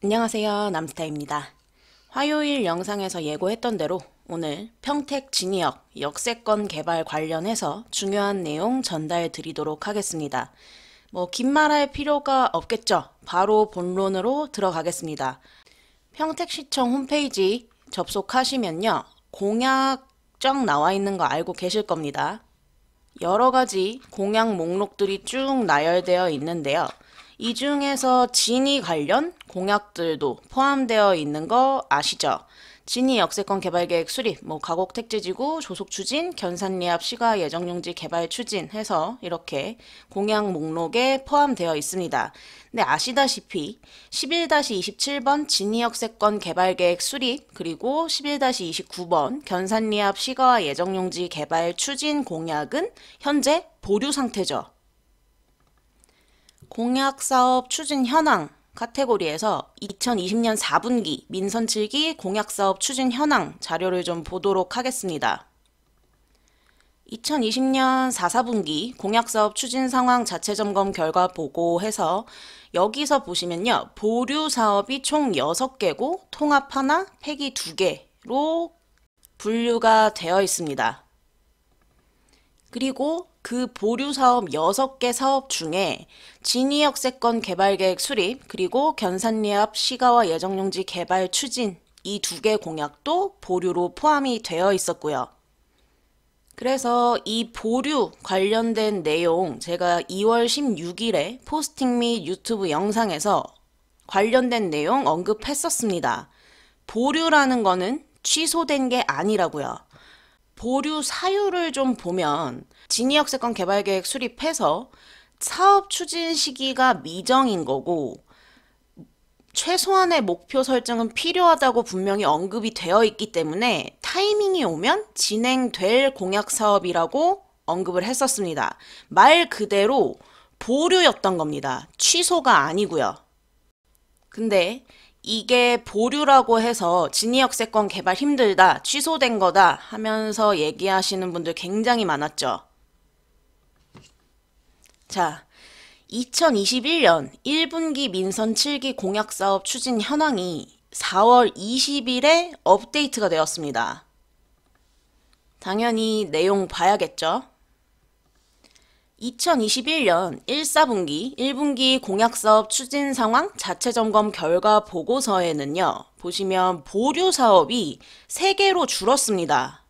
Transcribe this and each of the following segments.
안녕하세요. 남스타입니다. 화요일 영상에서 예고했던 대로 오늘 평택 진이역 역세권 개발 관련해서 중요한 내용 전달 드리도록 하겠습니다. 긴 말할 필요가 없겠죠? 바로 본론으로 들어가겠습니다. 평택시청 홈페이지 접속하시면요. 공약 쫙 나와 있는 거 알고 계실 겁니다. 여러 가지 공약 목록들이 쭉 나열되어 있는데요. 이 중에서 진이 관련 공약들도 포함되어 있는 거 아시죠? 진이 역세권 개발계획 수립, 가곡 택지지구 조속 추진, 견산리합 시가 예정용지 개발 추진 해서 이렇게 공약 목록에 포함되어 있습니다. 근데 아시다시피 11-27번 진이 역세권 개발계획 수립 그리고 11-29번 견산리합 시가 예정용지 개발 추진 공약은 현재 보류 상태죠. 공약사업 추진 현황 카테고리에서 2020년 4분기 민선 7기 공약사업 추진 현황 자료를 좀 보도록 하겠습니다. 2020년 4, 4분기 공약사업 추진 상황 자체 점검 결과 보고 해서 여기서 보시면요. 보류 사업이 총 6개고 통합 하나, 폐기 2개로 분류가 되어 있습니다. 그리고 그 보류 사업 6개 사업 중에 진이역세권 개발계획 수립 그리고 견산리합 시가와 예정용지 개발 추진 이 2개 공약도 보류로 포함이 되어 있었고요. 그래서 이 보류 관련된 내용 제가 2월 16일에 포스팅 및 유튜브 영상에서 관련된 내용 언급했었습니다. 보류라는 거는 취소된 게 아니라고요. 보류 사유를 좀 보면 진이역세권 개발계획 수립해서 사업 추진 시기가 미정인 거고 최소한의 목표 설정은 필요하다고 분명히 언급이 되어 있기 때문에 타이밍이 오면 진행될 공약 사업이라고 언급을 했었습니다. 말 그대로 보류였던 겁니다. 취소가 아니고요. 근데 이게 보류라고 해서 진이역세권 개발 힘들다, 취소된 거다 하면서 얘기하시는 분들 굉장히 많았죠. 자, 2021년 1분기 민선 7기 공약사업 추진 현황이 4월 20일에 업데이트가 되었습니다. 당연히 내용 봐야겠죠. 2021년 1, 4분기, 1분기 공약사업 추진 상황 자체 점검 결과 보고서에는요. 보시면 보류 사업이 3개로 줄었습니다.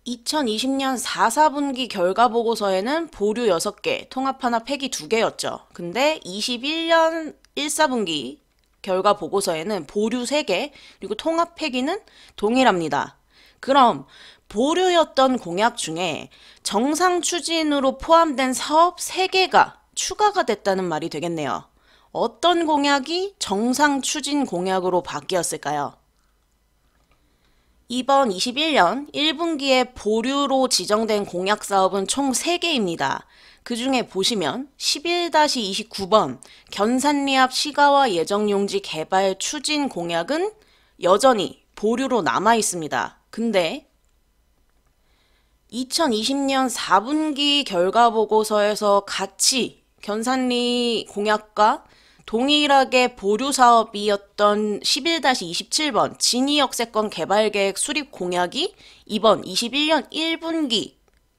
2020년 4, 4분기 결과 보고서에는 보류 6개, 통합 하나 폐기 2개였죠. 근데 21년 1, 4분기 결과 보고서에는 보류 3개, 그리고 통합 폐기는 동일합니다. 그럼 보류였던 공약 중에 정상 추진으로 포함된 사업 3개가 추가가 됐다는 말이 되겠네요. 어떤 공약이 정상 추진 공약으로 바뀌었을까요? 이번 21년 1분기에 보류로 지정된 공약 사업은 총 3개입니다. 그 중에 보시면 11-29번 견산리합 시가와 예정용지 개발 추진 공약은 여전히 보류로 남아 있습니다. 근데 2020년 4분기 결과보고서에서 같이 견산리 공약과 동일하게 보류 사업이었던 11-27번 진이역세권 개발계획 수립 공약이 이번 21년 1분기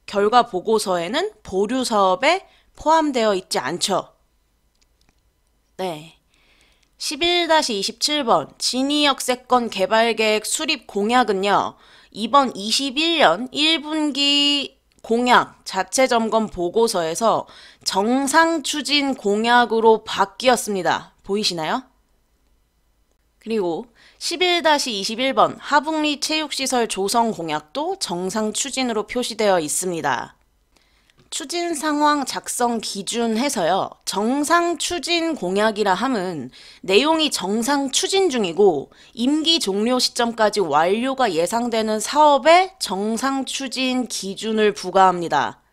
결과 보고서에는 보류 사업에 포함되어 있지 않죠. 네. 11-27번 진이역세권 개발계획 수립 공약은요. 이번 21년 1분기 공약 자체 점검 보고서에서 정상 추진 공약으로 바뀌었습니다. 보이시나요? 그리고 11-21번 하북리 체육시설 조성 공약도 정상 추진으로 표시되어 있습니다. 추진 상황 작성 기준 해서요. 정상 추진 공약이라 함은 내용이 정상 추진 중이고 임기 종료 시점까지 완료가 예상되는 사업에 정상 추진 기준을 부과합니다.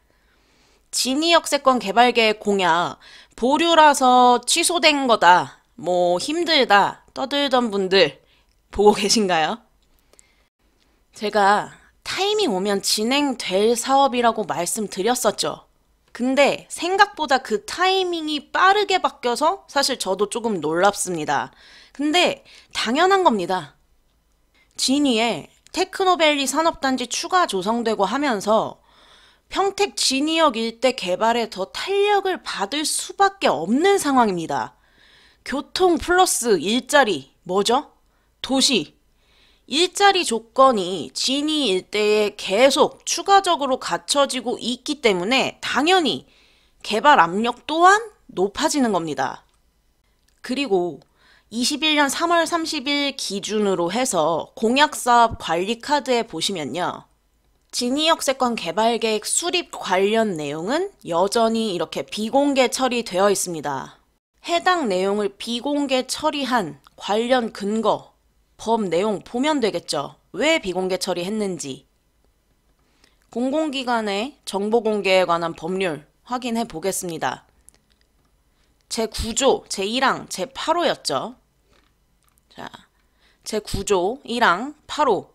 진이역세권 개발계획 공약 보류라서 취소된 거다. 힘들다 떠들던 분들 보고 계신가요? 제가 타이밍 오면 진행될 사업이라고 말씀드렸었죠. 근데 생각보다 그 타이밍이 빠르게 바뀌어서 사실 저도 조금 놀랍습니다. 근데 당연한 겁니다. 진이에 테크노밸리 산업단지 추가 조성되고 하면서 평택 진이역 일대 개발에 더 탄력을 받을 수밖에 없는 상황입니다. 교통 플러스 일자리, 뭐죠? 도시. 일자리 조건이 진이 일대에 계속 추가적으로 갖춰지고 있기 때문에 당연히 개발 압력 또한 높아지는 겁니다. 그리고 21년 3월 30일 기준으로 해서 공약사업 관리 카드에 보시면요. 진이역세권 개발계획 수립 관련 내용은 여전히 이렇게 비공개 처리되어 있습니다. 해당 내용을 비공개 처리한 관련 근거, 법 내용 보면 되겠죠. 왜 비공개 처리했는지. 공공기관의 정보 공개에 관한 법률 확인해 보겠습니다. 제9조 제1항 제8호였죠. 자, 제9조 1항 8호.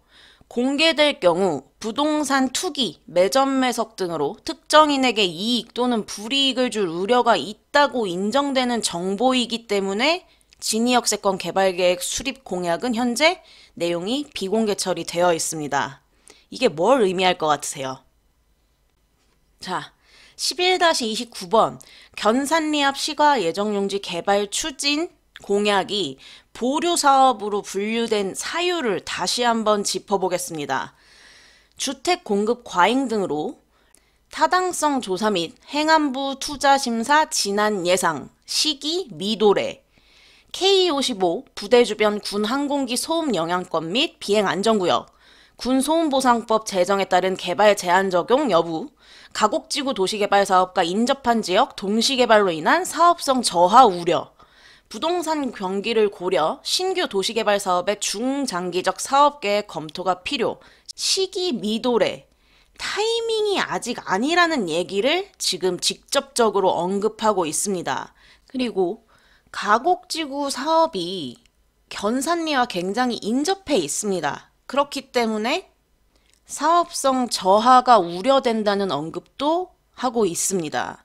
공개될 경우 부동산 투기, 매점 매석 등으로 특정인에게 이익 또는 불이익을 줄 우려가 있다고 인정되는 정보이기 때문에 진이역세권 개발계획 수립 공약은 현재 내용이 비공개 처리되어 있습니다. 이게 뭘 의미할 것 같으세요? 자, 11-29번 견산리 앞 시가 예정용지 개발 추진 공약이 보류 사업으로 분류된 사유를 다시 한번 짚어보겠습니다. 주택 공급 과잉 등으로 타당성 조사 및 행안부 투자 심사 진안 예상, 시기 미도래, K55 부대 주변 군 항공기 소음 영향권 및 비행 안전구역, 군 소음보상법 제정에 따른 개발 제한 적용 여부, 가곡지구 도시개발 사업과 인접한 지역 동시개발로 인한 사업성 저하 우려, 부동산 경기를 고려 신규 도시개발 사업의 중장기적 사업계획 검토가 필요, 시기 미도래, 타이밍이 아직 아니라는 얘기를 지금 직접적으로 언급하고 있습니다. 그리고 가곡지구 사업이 견산리와 굉장히 인접해 있습니다. 그렇기 때문에 사업성 저하가 우려된다는 언급도 하고 있습니다.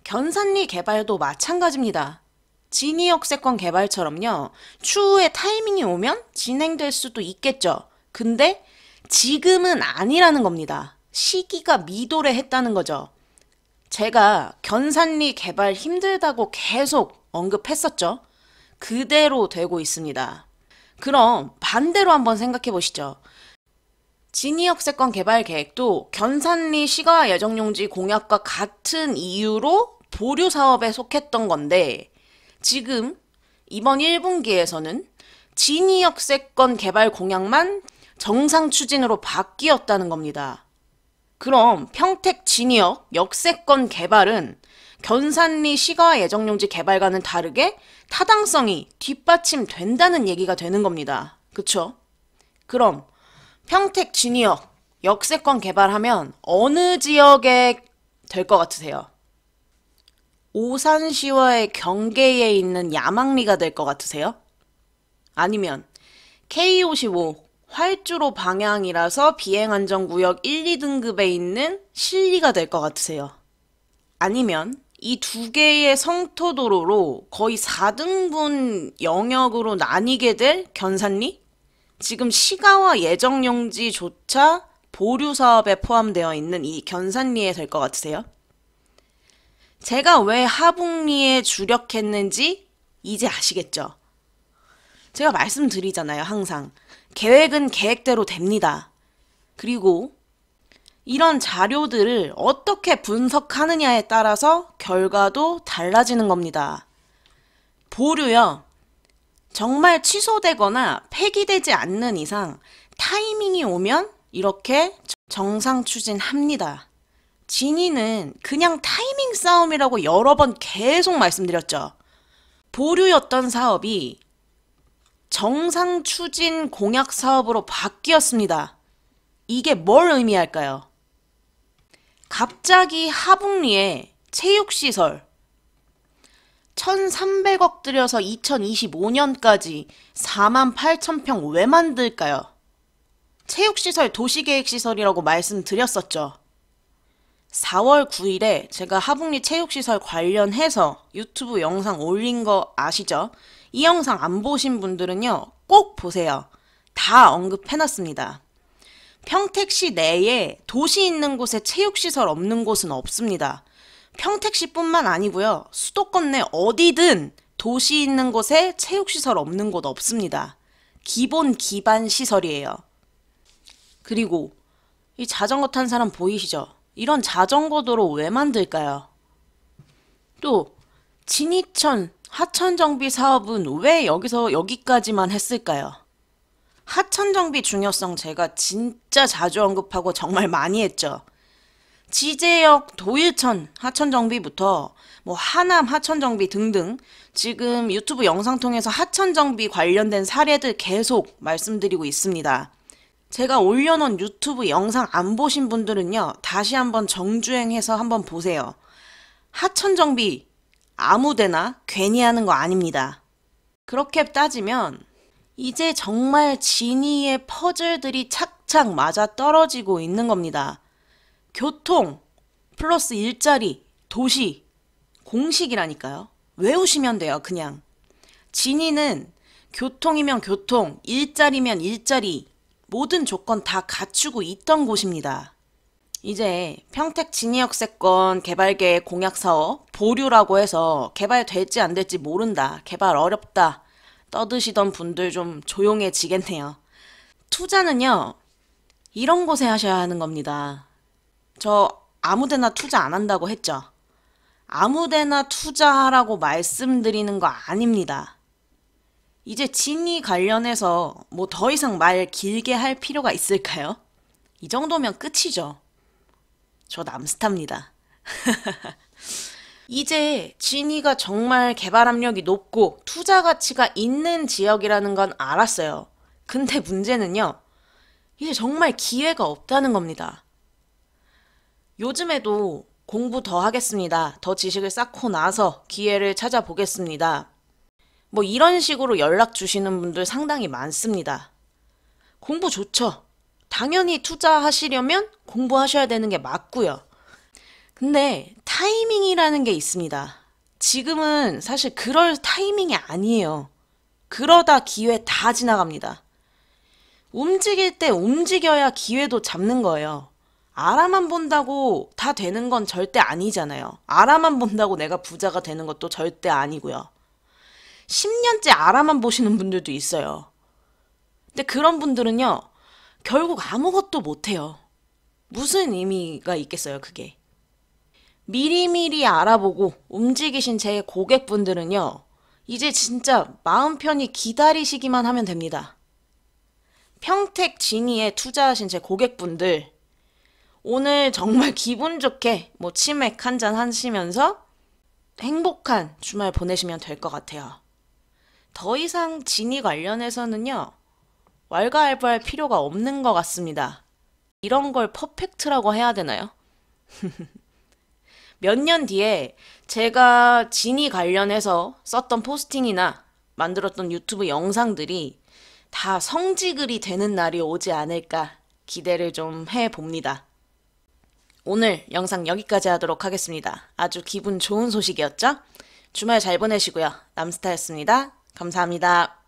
견산리 개발도 마찬가지입니다. 진이역세권 개발처럼요. 추후에 타이밍이 오면 진행될 수도 있겠죠. 근데 지금은 아니라는 겁니다. 시기가 미도래했다는 거죠. 제가 견산리 개발 힘들다고 계속 언급했었죠. 그대로 되고 있습니다. 그럼 반대로 한번 생각해 보시죠. 진이역세권 개발 계획도 견산리 시가 예정용지 공약과 같은 이유로 보류 사업에 속했던 건데 지금 이번 1분기에서는 진이역세권 개발 공약만 정상 추진으로 바뀌었다는 겁니다. 그럼 평택 진이역 역세권 개발은 견산리 시가 예정용지 개발과는 다르게 타당성이 뒷받침된다는 얘기가 되는 겁니다. 그쵸? 그럼 평택 진이역 역세권 개발하면 어느 지역에 될 것 같으세요? 오산시와의 경계에 있는 야망리가 될 것 같으세요? 아니면 K55 활주로 방향이라서 비행안전구역 1, 2등급에 있는 신리가 될 것 같으세요? 아니면 이 두 개의 성토도로로 거의 4등분 영역으로 나뉘게 될 견산리? 지금 시가와 예정용지조차 보류 사업에 포함되어 있는 이 견산리에 될 것 같으세요? 제가 왜 하북리에 주력했는지 이제 아시겠죠? 제가 말씀드리잖아요, 항상. 계획은 계획대로 됩니다. 그리고 이런 자료들을 어떻게 분석하느냐에 따라서 결과도 달라지는 겁니다. 보류요. 정말 취소되거나 폐기되지 않는 이상 타이밍이 오면 이렇게 정상 추진합니다. 진이는 그냥 타이밍 싸움이라고 여러 번 계속 말씀드렸죠. 보류였던 사업이 정상 추진 공약 사업으로 바뀌었습니다. 이게 뭘 의미할까요? 갑자기 하북리에 체육시설 1,300억 들여서 2025년까지 48,000평 왜 만들까요? 체육시설 도시계획시설이라고 말씀드렸었죠. 4월 9일에 제가 하북리 체육시설 관련해서 유튜브 영상 올린 거 아시죠? 이 영상 안 보신 분들은요, 꼭 보세요. 다 언급해놨습니다. 평택시 내에 도시 있는 곳에 체육시설 없는 곳은 없습니다. 평택시뿐만 아니고요. 수도권 내 어디든 도시 있는 곳에 체육시설 없는 곳 없습니다. 기본 기반 시설이에요. 그리고 이 자전거 탄 사람 보이시죠? 이런 자전거 도로 왜 만들까요? 또 진이천 하천정비 사업은 왜 여기까지만 했을까요? 하천정비 중요성 제가 진짜 자주 언급하고 정말 많이 했죠. 지제역 도일천 하천정비부터 하남 하천정비 등등 지금 유튜브 영상 통해서 하천정비 관련된 사례들 계속 말씀드리고 있습니다. 제가 올려놓은 유튜브 영상 안 보신 분들은요, 다시 한번 정주행해서 한번 보세요. 하천정비 아무데나 괜히 하는 거 아닙니다. 그렇게 따지면 이제 정말 진이의 퍼즐들이 착착 맞아 떨어지고 있는 겁니다. 교통 플러스 일자리, 도시, 공식이라니까요. 외우시면 돼요, 그냥. 진이는 교통이면 교통, 일자리면 일자리, 모든 조건 다 갖추고 있던 곳입니다. 이제 평택 진이역세권 개발계획 공약사업 보류라고 해서 개발될지 안 될지 모른다, 개발 어렵다 떠드시던 분들 좀 조용해지겠네요. 투자는요, 이런 곳에 하셔야 하는 겁니다. 저 아무데나 투자 안 한다고 했죠. 아무데나 투자하라고 말씀드리는 거 아닙니다. 이제 진이 관련해서 더 이상 말 길게 할 필요가 있을까요? 이 정도면 끝이죠. 저 남스타입니다. 이제 진이가 정말 개발 압력이 높고 투자 가치가 있는 지역이라는 건 알았어요. 근데 문제는요, 이제 정말 기회가 없다는 겁니다. 요즘에도 공부 더 하겠습니다. 더 지식을 쌓고 나서 기회를 찾아보겠습니다. 이런 식으로 연락 주시는 분들 상당히 많습니다. 공부 좋죠. 당연히 투자하시려면 공부하셔야 되는 게 맞고요. 근데 타이밍이라는 게 있습니다. 지금은 사실 그럴 타이밍이 아니에요. 그러다 기회 다 지나갑니다. 움직일 때 움직여야 기회도 잡는 거예요. 알아만 본다고 다 되는 건 절대 아니잖아요. 알아만 본다고 내가 부자가 되는 것도 절대 아니고요. 10년째 알아만 보시는 분들도 있어요. 근데 그런 분들은요, 결국 아무것도 못해요. 무슨 의미가 있겠어요, 그게. 미리미리 알아보고 움직이신 제 고객분들은요, 이제 진짜 마음 편히 기다리시기만 하면 됩니다. 평택 진이에 투자하신 제 고객분들, 오늘 정말 기분 좋게 치맥 한잔 하시면서 행복한 주말 보내시면 될 것 같아요. 더 이상 진이 관련해서는요, 왈가왈부할 필요가 없는 것 같습니다. 이런 걸 퍼펙트라고 해야 되나요? 몇 년 뒤에 제가 진이 관련해서 썼던 포스팅이나 만들었던 유튜브 영상들이 다 성지글이 되는 날이 오지 않을까 기대를 좀 해봅니다. 오늘 영상 여기까지 하도록 하겠습니다. 아주 기분 좋은 소식이었죠? 주말 잘 보내시고요. 남스타였습니다. 감사합니다.